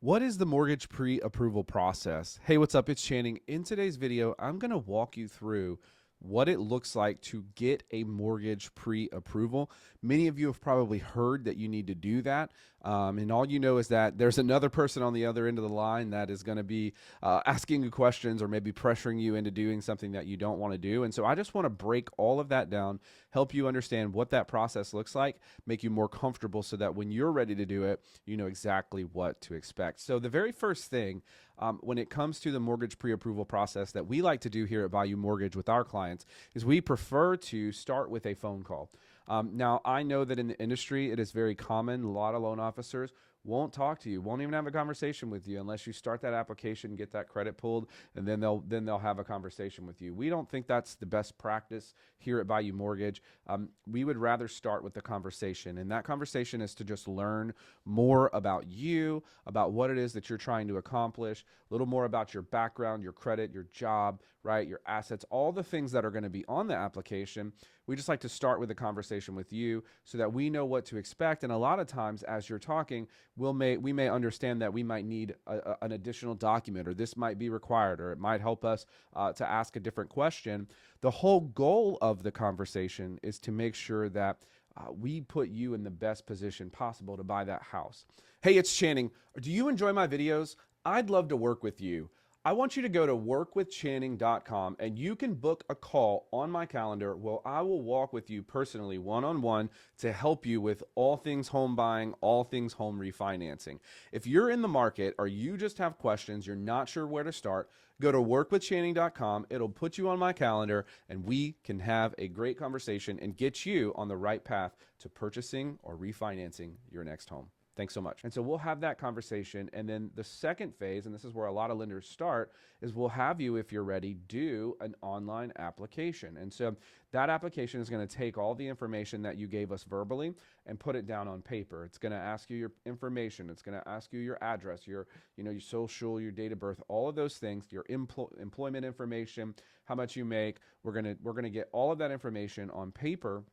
What is the mortgage pre-approval process? Hey, what's up? It's Channing. In today's video, I'm going to walk you through what it looks like to get a mortgage pre-approval. Many of you have probably heard that you need to do that. And all you know is that there's another person on the other end of the line that is going to be asking you questions or maybe pressuring you into doing something that you don't want to do. And so I just want to break all of that down, help you understand what that process looks like, make you more comfortable so that when you're ready to do it, you know exactly what to expect. So the very first thing when it comes to the mortgage pre-approval process that we like to do here at Value Mortgage with our clients is we prefer to start with a phone call. Now, I know that in the industry, it is very common. A lot of loan officers won't talk to you, won't even have a conversation with you unless you start that application, get that credit pulled, and then they'll have a conversation with you. We don't think that's the best practice here at Value Mortgage. We would rather start with the conversation, and that conversation is to just learn more about you, about what it is that you're trying to accomplish, a little more about your background, your credit, your job, right, your assets, all the things that are going to be on the application. We just like to start with a conversation with you so that we know what to expect. And a lot of times, as you're talking, we may understand that we might need an additional document, or this might be required, or it might help us to ask a different question. The whole goal of the conversation is to make sure that we put you in the best position possible to buy that house. Hey, it's Channing. Do you enjoy my videos? I'd love to work with you. I want you to go to workwithchanning.com and you can book a call on my calendar where I will walk with you personally one-on-one to help you with all things home buying, all things home refinancing. If you're in the market or you just have questions, you're not sure where to start, go to workwithchanning.com. It'll put you on my calendar and we can have a great conversation and get you on the right path to purchasing or refinancing your next home. Thanks so much. And so we'll have that conversation. And then the second phase, and this is where a lot of lenders start, is we'll have you, if you're ready, do an online application. And so that application is going to take all the information that you gave us verbally and put it down on paper. It's going to ask you your information. It's going to ask you your address, your social, your date of birth, all of those things, your employment information, how much you make. We're going to get all of that information on paper.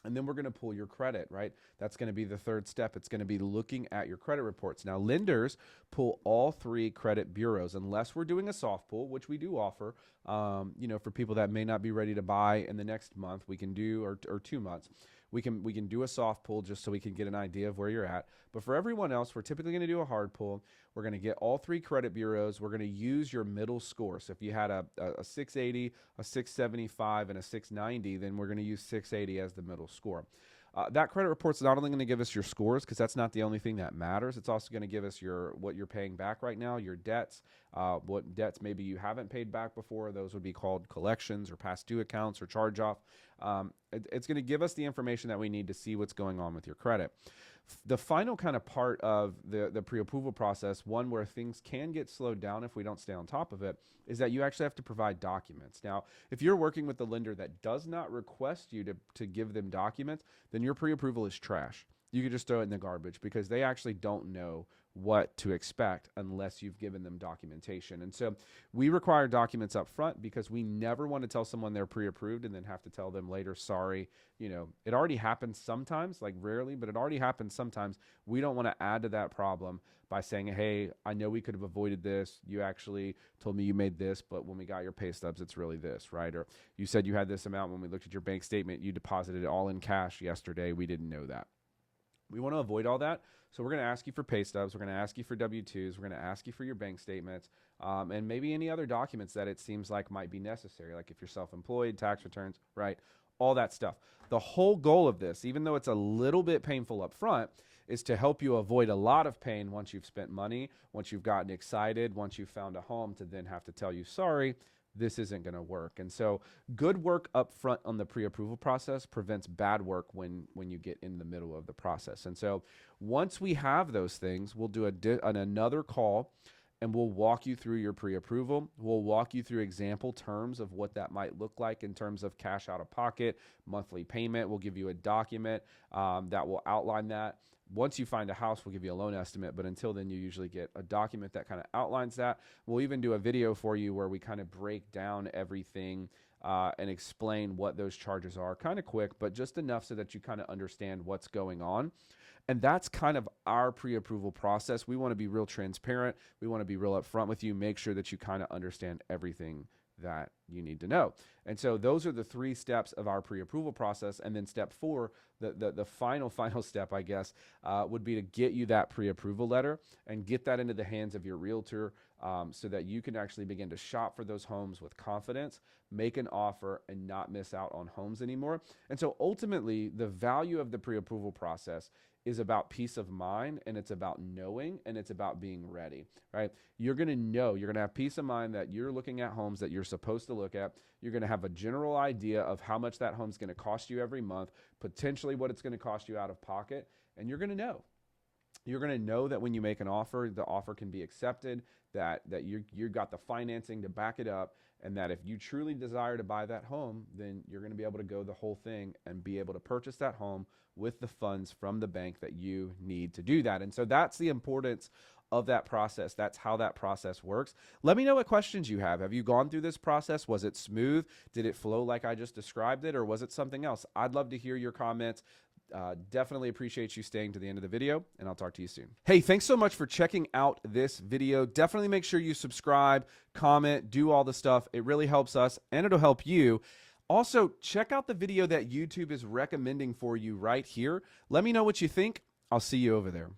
And then we're going to pull your credit, right? That's going to be the third step. It's going to be looking at your credit reports. Now, lenders pull all three credit bureaus, unless we're doing a soft pull, which we do offer, for people that may not be ready to buy in the next month, we can do, or 2 months. We can do a soft pull just so we can get an idea of where you're at. But for everyone else, we're typically going to do a hard pull. We're going to get all three credit bureaus. We're going to use your middle score. So if you had a 680, a 675, and a 690, then we're going to use 680 as the middle score. That credit report's not only going to give us your scores, because that's not the only thing that matters. It's also going to give us what you're paying back right now, your debts, what debts maybe you haven't paid back before. Those would be called collections or past due accounts or charge off. It's going to give us the information that we need to see what's going on with your credit. The final kind of part of the pre-approval process, one where things can get slowed down if we don't stay on top of it, is that you actually have to provide documents. Now, if you're working with a lender that does not request you to give them documents, then your pre-approval is trash. You could just throw it in the garbage because they actually don't know what to expect unless you've given them documentation. And so we require documents up front because we never want to tell someone they're pre-approved and then have to tell them later, sorry, it already happens sometimes, like rarely, but it already happens sometimes. We don't want to add to that problem by saying, hey, I know we could have avoided this. You actually told me you made this, but when we got your pay stubs, it's really this, right? Or you said you had this amount when we looked at your bank statement, you deposited it all in cash yesterday. We didn't know that. We want to avoid all that. So we're going to ask you for pay stubs. We're going to ask you for W-2s. We're going to ask you for your bank statements, and maybe any other documents that it seems like might be necessary, like if you're self-employed, tax returns, right? All that stuff. The whole goal of this, even though it's a little bit painful up front, is to help you avoid a lot of pain once you've spent money, once you've gotten excited, once you've found a home, to then have to tell you, sorry, this isn't going to work. And so good work up front on the pre-approval process prevents bad work when you get in the middle of the process. And so once we have those things, we'll do another call and we'll walk you through your pre-approval. We'll walk you through example terms of what that might look like in terms of cash out of pocket, monthly payment. We'll give you a document that will outline that. Once you find a house, we'll give you a loan estimate, but until then, you usually get a document that kind of outlines that. We'll even do a video for you where we kind of break down everything and explain what those charges are, kind of quick, but just enough so that you kind of understand what's going on. And that's kind of our pre-approval process. We want to be real transparent. We want to be real upfront with you, make sure that you kind of understand everything that you need to know. And so those are the 3 steps of our pre-approval process. And then step 4, the final step, I guess, would be to get you that pre-approval letter and get that into the hands of your realtor, so that you can actually begin to shop for those homes with confidence, make an offer, and not miss out on homes anymore. And so ultimately, the value of the pre-approval process is about peace of mind, and it's about knowing, and it's about being ready, right? You're going to know, you're going to have peace of mind that you're looking at homes that you're supposed to look at. You're going to have a general idea of how much that home's going to cost you every month, potentially what it's going to cost you out of pocket, and you're going to know. You're going to know that when you make an offer, the offer can be accepted, that you got the financing to back it up, and that if you truly desire to buy that home, then you're going to be able to go the whole thing and be able to purchase that home with the funds from the bank that you need to do that. And so that's the importance of that process. That's how that process works. Let me know what questions you have. Have you gone through this process? Was it smooth? Did it flow like I just described it, or was it something else? I'd love to hear your comments. Definitely appreciate you staying to the end of the video, and I'll talk to you soon. Hey, thanks so much for checking out this video. Definitely make sure you subscribe, comment, do all the stuff. It really helps us, and it'll help you. Also, check out the video that YouTube is recommending for you right here. Let me know what you think. I'll see you over there.